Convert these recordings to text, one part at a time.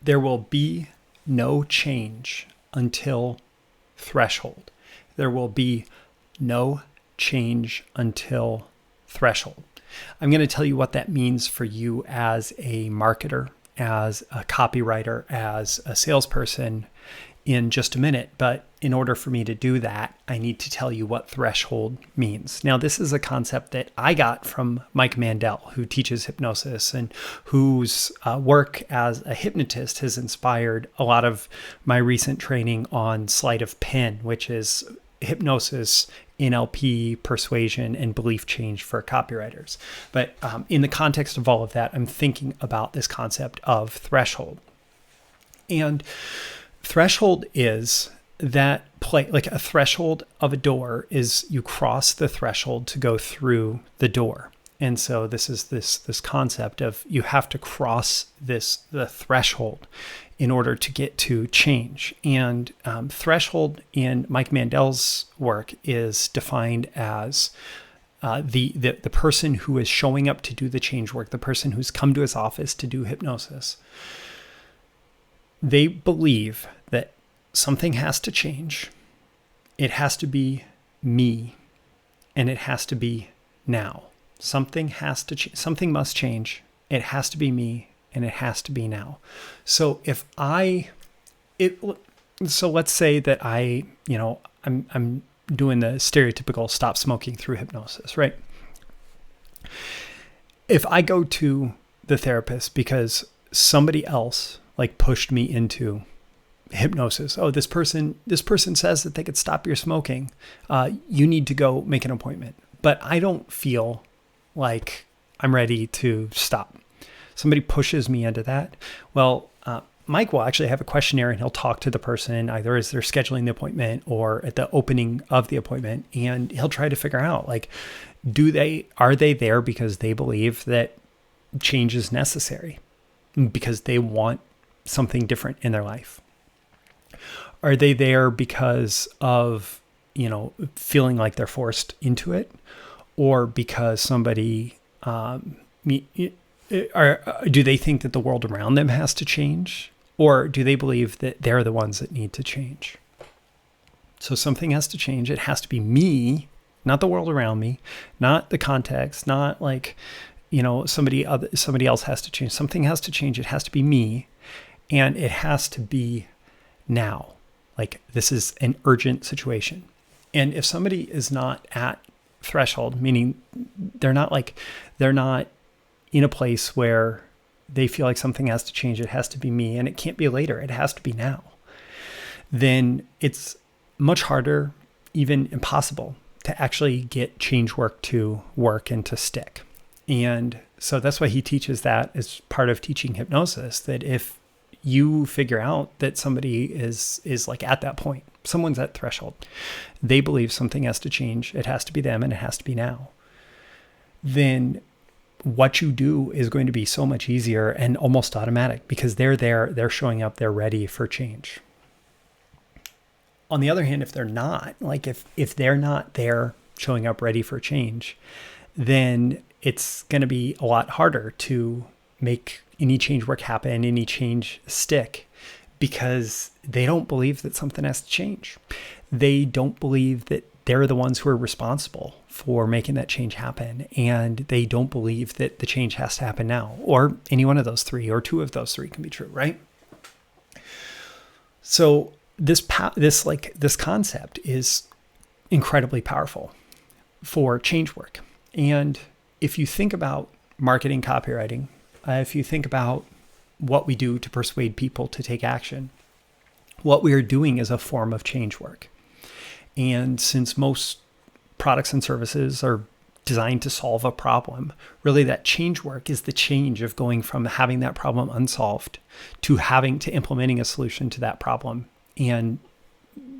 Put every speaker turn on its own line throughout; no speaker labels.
There will be no change until threshold. There will be no change until threshold. I'm going to tell you what that means for you as a marketer, as a copywriter, as a salesperson in just a minute. But in order for me to do that, I need to tell you what threshold means. Now, this is a concept that I got from Mike Mandel, who teaches hypnosis and whose work as a hypnotist has inspired a lot of my recent training on sleight of pen, which is hypnosis, NLP, persuasion, and belief change for copywriters. But in the context of all of that, I'm thinking about this concept of threshold. And threshold is that like a threshold of a door is you cross the threshold to go through the door. And so this is this concept of you have to cross the threshold in order to get to change. And threshold in Mike Mandel's work is defined as the person who is showing up to do the change work, the person who's come to his office to do hypnosis. They believe that something has to change. It has to be me, and it has to be now. Something has to change. Something must change. It has to be me, and it has to be now. So so let's say that I'm doing the stereotypical stop smoking through hypnosis, right? If I go to the therapist because somebody else like pushed me into hypnosis. Oh, this person says that they could stop your smoking. You need to go make an appointment. But I don't feel like I'm ready to stop. Somebody pushes me into that. Well, Mike will actually have a questionnaire and he'll talk to the person either as they're scheduling the appointment or at the opening of the appointment. And he'll try to figure out like, are they there because they believe that change is necessary because they want something different in their life? Are they there because of, feeling like they're forced into it, or because somebody, do they think that the world around them has to change, or do they believe that they're the ones that need to change? So something has to change. It has to be me, not the world around me, not the context, not like, somebody else has to change. Something has to change. It has to be me, and it has to be now. Like this is an urgent situation. And if somebody is not at threshold, meaning they're not in a place where they feel like something has to change, it has to be me, and it can't be later, it has to be now, then it's much harder, even impossible, to actually get change work to work and to stick. And so that's why he teaches that as part of teaching hypnosis, that if you figure out that somebody is like at that point, someone's at threshold, they believe something has to change, it has to be them, and it has to be now, then what you do is going to be so much easier and almost automatic because they're there, they're showing up, they're ready for change. On the other hand, if they're not, like if they're not there showing up ready for change, then it's going to be a lot harder to make any change work happen, any change stick, because they don't believe that something has to change. They don't believe that they're the ones who are responsible for making that change happen. And they don't believe that the change has to happen now, or any one of those three, or two of those three can be true, right? So this concept is incredibly powerful for change work. And if you think about marketing, copywriting, if you think about what we do to persuade people to take action, what we are doing is a form of change work. And since most products and services are designed to solve a problem, really that change work is the change of going from having that problem unsolved to implementing a solution to that problem, and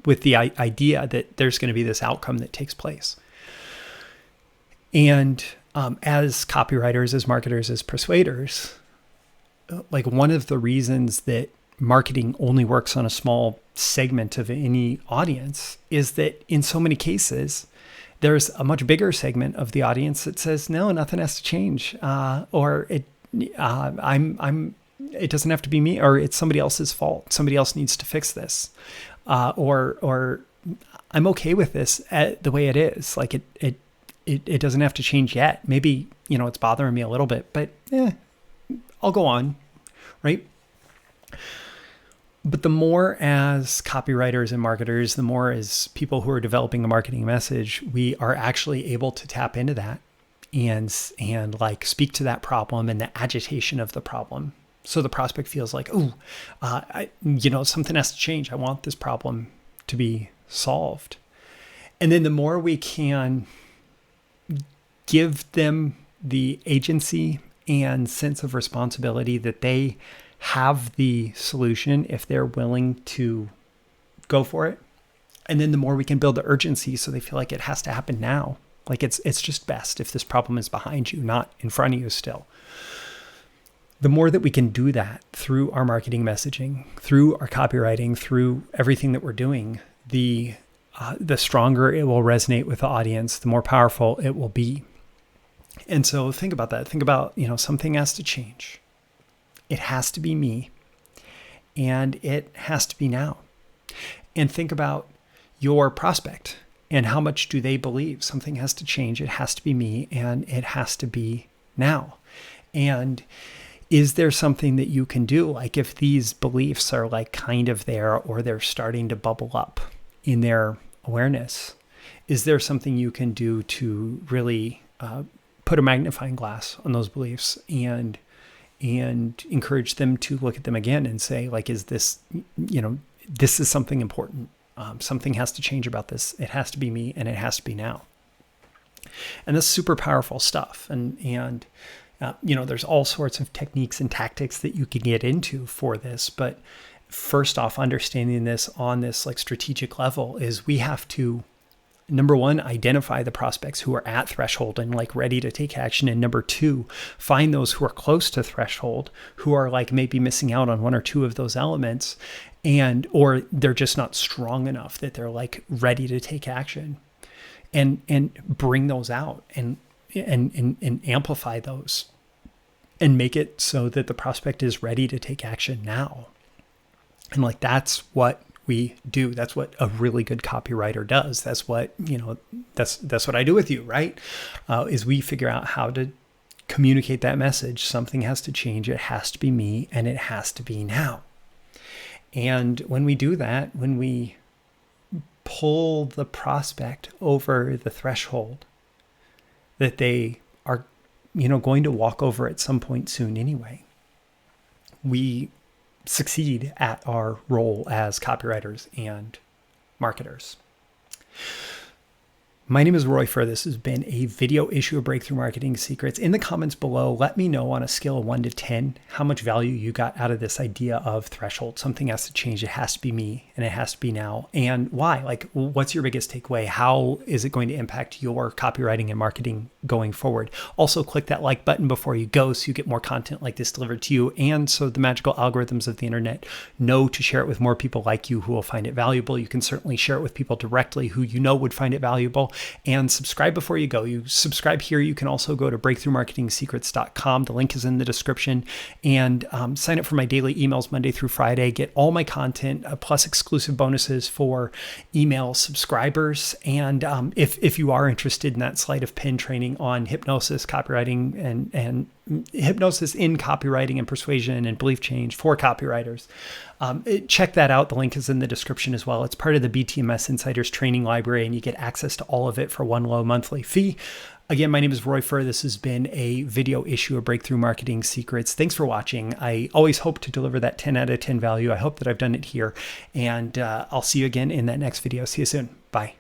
with the idea that there's going to be this outcome that takes place. And as copywriters, as marketers, as persuaders, like one of the reasons that marketing only works on a small segment of any audience is that in so many cases, there's a much bigger segment of the audience that says, no, nothing has to change. I'm it doesn't have to be me, or it's somebody else's fault. Somebody else needs to fix this. Or I'm okay with this the way it is. Like it doesn't have to change yet. Maybe, it's bothering me a little bit, but I'll go on, right? But the more as copywriters and marketers, the more as people who are developing a marketing message, we are actually able to tap into that and like speak to that problem and the agitation of the problem. So the prospect feels like, something has to change. I want this problem to be solved. And then the more we can give them the agency and sense of responsibility that they have the solution if they're willing to go for it. And then the more we can build the urgency so they feel like it has to happen now. Like it's just best if this problem is behind you, not in front of you still. The more that we can do that through our marketing messaging, through our copywriting, through everything that we're doing, the stronger it will resonate with the audience, the more powerful it will be. And so think about that. Think about, something has to change. It has to be me, and it has to be now. And think about your prospect and how much do they believe something has to change. It has to be me, and it has to be now. And is there something that you can do? Like if these beliefs are like kind of there, or they're starting to bubble up in their awareness, is there something you can do to really put a magnifying glass on those beliefs and encourage them to look at them again and say, like, is this, this is something important. Something has to change about this. It has to be me, and it has to be now. And that's super powerful stuff. And there's all sorts of techniques and tactics that you can get into for this. But first off, understanding this on this like strategic level is we have to, number one, identify the prospects who are at threshold and like ready to take action. And number two, find those who are close to threshold, who are like maybe missing out on one or two of those elements, or they're just not strong enough that they're like ready to take action, and bring those out and amplify those and make it so that the prospect is ready to take action now. And like, that's what we do. That's what a really good copywriter does. That's what, that's what I do with you, right? Is we figure out how to communicate that message. Something has to change. It has to be me, and it has to be now. And when we do that, when we pull the prospect over the threshold that they are, going to walk over at some point soon anyway, we succeed at our role as copywriters and marketers. My name is Roy Furr. This has been a video issue of Breakthrough Marketing Secrets. In the comments below, let me know on a scale of 1 to 10 how much value you got out of this idea of threshold. Something has to change. It has to be me, and it has to be now. And why? Like, what's your biggest takeaway? How is it going to impact your copywriting and marketing going forward? Also, click that like button before you go so you get more content like this delivered to you, and so the magical algorithms of the internet know to share it with more people like you who will find it valuable. You can certainly share it with people directly who would find it valuable. And subscribe before you go. You subscribe here. You can also go to breakthroughmarketingsecrets.com. The link is in the description. And sign up for my daily emails Monday through Friday. Get all my content plus exclusive bonuses for email subscribers. And if you are interested in that sleight of pen training on hypnosis, copywriting, and hypnosis in copywriting and persuasion and belief change for copywriters, check that out. The link is in the description as well. It's part of the BTMS Insiders training library, and you get access to all of it for one low monthly fee. Again, my name is Roy Furr. This has been a video issue of Breakthrough Marketing Secrets. Thanks for watching. I always hope to deliver that 10 out of 10 value. I hope that I've done it here, and I'll see you again in that next video. See you soon. Bye.